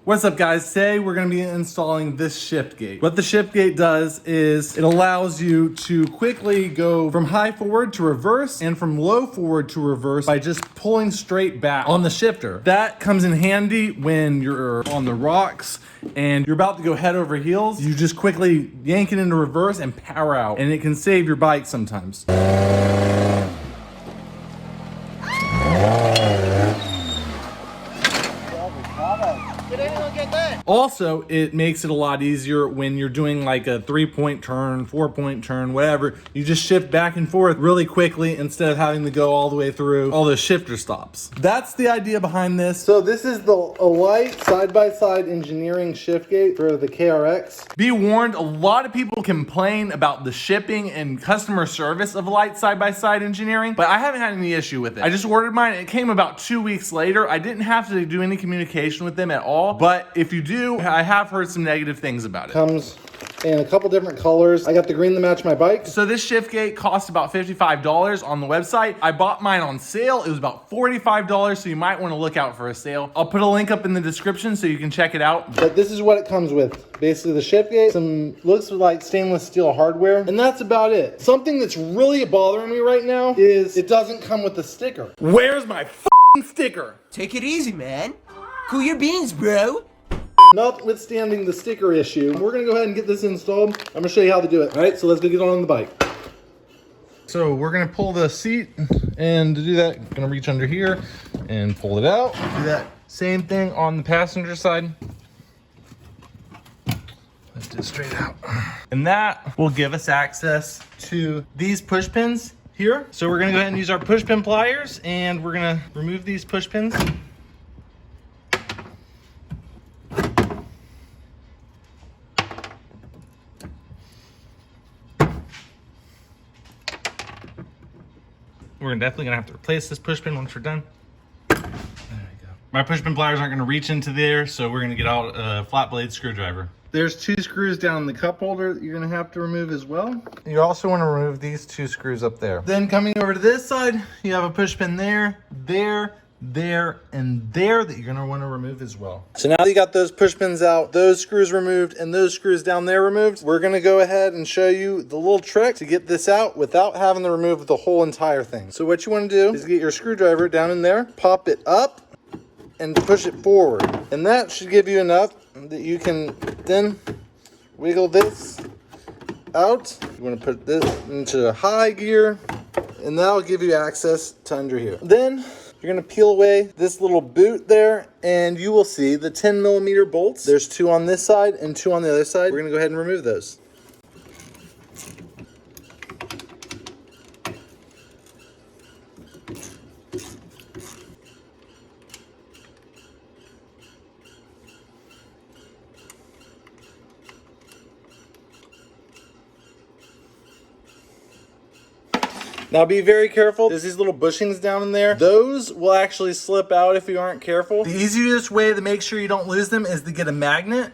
What's up guys? Today we're going to be installing this shift gate. What the shift gate does is it allows you to quickly go from high forward to reverse and from low forward to reverse by just pulling straight back on the shifter. That comes in handy when you're on the rocks and you're about to go head over heels. You just quickly yank it into reverse and power out, and it can save your bike sometimes. Also, it makes it a lot easier when you're doing like a 3-point turn, 4-point turn, whatever. You just shift back and forth really quickly instead of having to go all the way through all those shifter stops. That's the idea behind this. So this is the light side-by-side engineering shift gate for the KRX. Be warned, a lot of people complain about the shipping and customer service of light side-by-side engineering, but I haven't had any issue with it. I just ordered mine. It came about 2 weeks later. I didn't have to do any communication with them at all, but if you do, I have heard some negative things about it. Comes in a couple different colors. I got the green to match my bike. So this shift gate cost about $55 on the website. I bought mine on sale. It was about $45, so you might want to look out for a sale. I'll put a link up in the description so you can check it out. But this is what it comes with. Basically the shift gate, some looks like stainless steel hardware, and that's about it. Something that's really bothering me right now is it doesn't come with a sticker. Where's my f***ing sticker? Take it easy, man. Cool your beans, bro. Notwithstanding the sticker issue, we're gonna go ahead and get this installed. I'm gonna show you how to do it. All right, so let's go get on the bike. So we're gonna pull the seat, and to do that, I'm gonna reach under here and pull it out. Do that same thing on the passenger side. Lift it straight out. And that will give us access to these push pins here. So we're gonna go ahead and use our push pin pliers, and we're gonna remove these push pins. We're definitely gonna have to replace this push pin once we're done. There we go. My push pin pliers aren't gonna reach into there, so we're gonna get out a flat blade screwdriver. There's 2 screws down in the cup holder that you're gonna have to remove as well. You also wanna remove these 2 screws up there. Then coming over to this side, you have a push pin there, there, and there that you're gonna wanna remove as well. So now that you got those push pins out, those screws removed, and those screws down there removed, we're gonna go ahead and show you the little trick to get this out without having to remove the whole entire thing. So what you wanna do is get your screwdriver down in there, pop it up, and push it forward. And that should give you enough that you can then wiggle this out. You wanna put this into high gear, and that'll give you access to under here. Then you're gonna peel away this little boot there, and you will see the 10mm bolts. There's 2 on this side and 2 on the other side. We're gonna go ahead and remove those. Now be very careful. There's these little bushings down in there. Those will actually slip out if you aren't careful. The easiest way to make sure you don't lose them is to get a magnet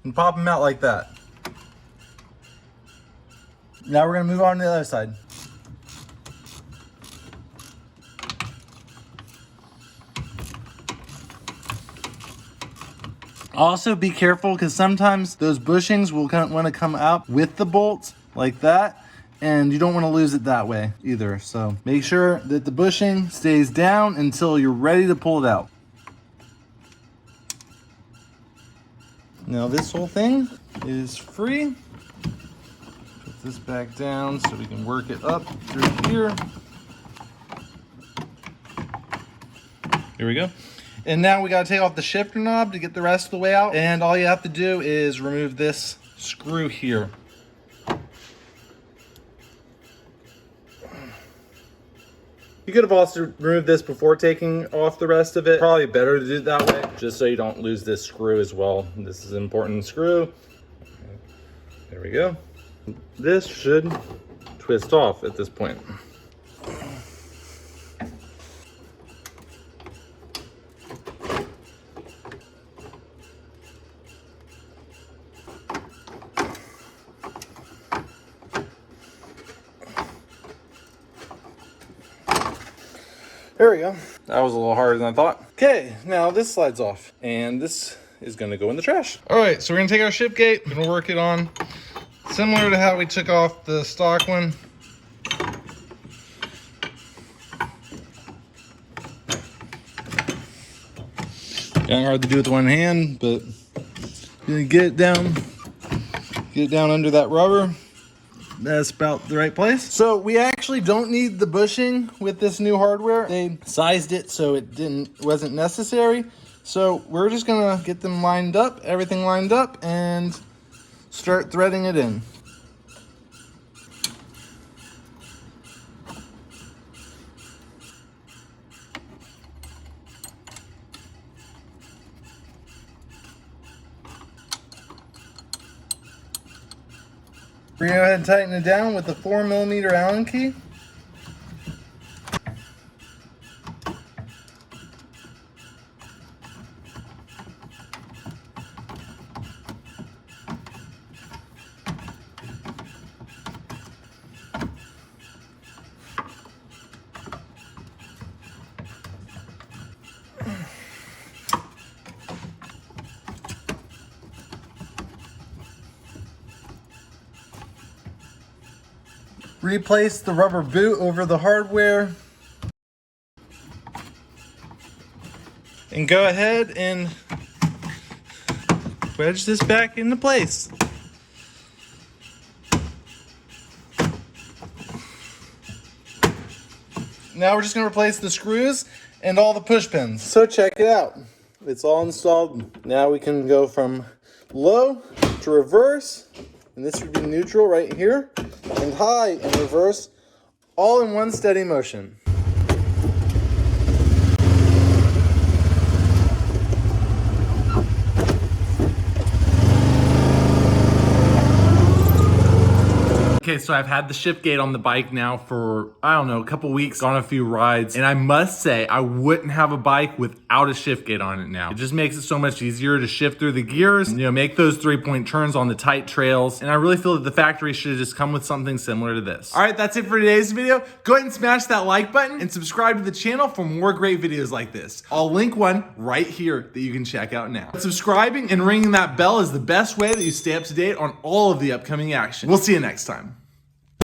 and pop them out like that. Now we're gonna move on to the other side. Also be careful, because sometimes those bushings will want to come out with the bolts like that. And you don't want to lose it that way either. So make sure that the bushing stays down until you're ready to pull it out. Now this whole thing is free. Put this back down so we can work it up through here. Here we go. And now we got to take off the shifter knob to get the rest of the way out. And all you have to do is remove this screw here. You could have also removed this before taking off the rest of it. Probably better to do it that way, just so you don't lose this screw as well. This is an important screw. There we go. This should twist off at this point. There we go. That was a little harder than I thought. Okay, now this slides off, and this is gonna go in the trash. All right, so we're gonna take our ship gate, we're gonna work it on similar to how we took off the stock one. Kind of hard to do with one hand, but you get it down under that rubber. That's about the right place. So we actually don't need the bushing with this new hardware. They sized it so it wasn't necessary. So we're just gonna get them lined up, everything lined up, and start threading it in. We're gonna go ahead and tighten it down with the 4mm Allen key. Replace the rubber boot over the hardware. And go ahead and wedge this back into place. Now we're just gonna replace the screws and all the push pins. So check it out. It's all installed. Now we can go from low to reverse, and this would be neutral right here, and high and reverse, all in one steady motion. Okay, so I've had the shift gate on the bike now for, I don't know, a couple weeks, gone a few rides, and I must say, I wouldn't have a bike without a shift gate on it now. It just makes it so much easier to shift through the gears, and, make those 3-point turns on the tight trails, and I really feel that the factory should have just come with something similar to this. All right, that's it for today's video. Go ahead and smash that like button and subscribe to the channel for more great videos like this. I'll link one right here that you can check out now. Subscribing and ringing that bell is the best way that you stay up to date on all of the upcoming action. We'll see you next time.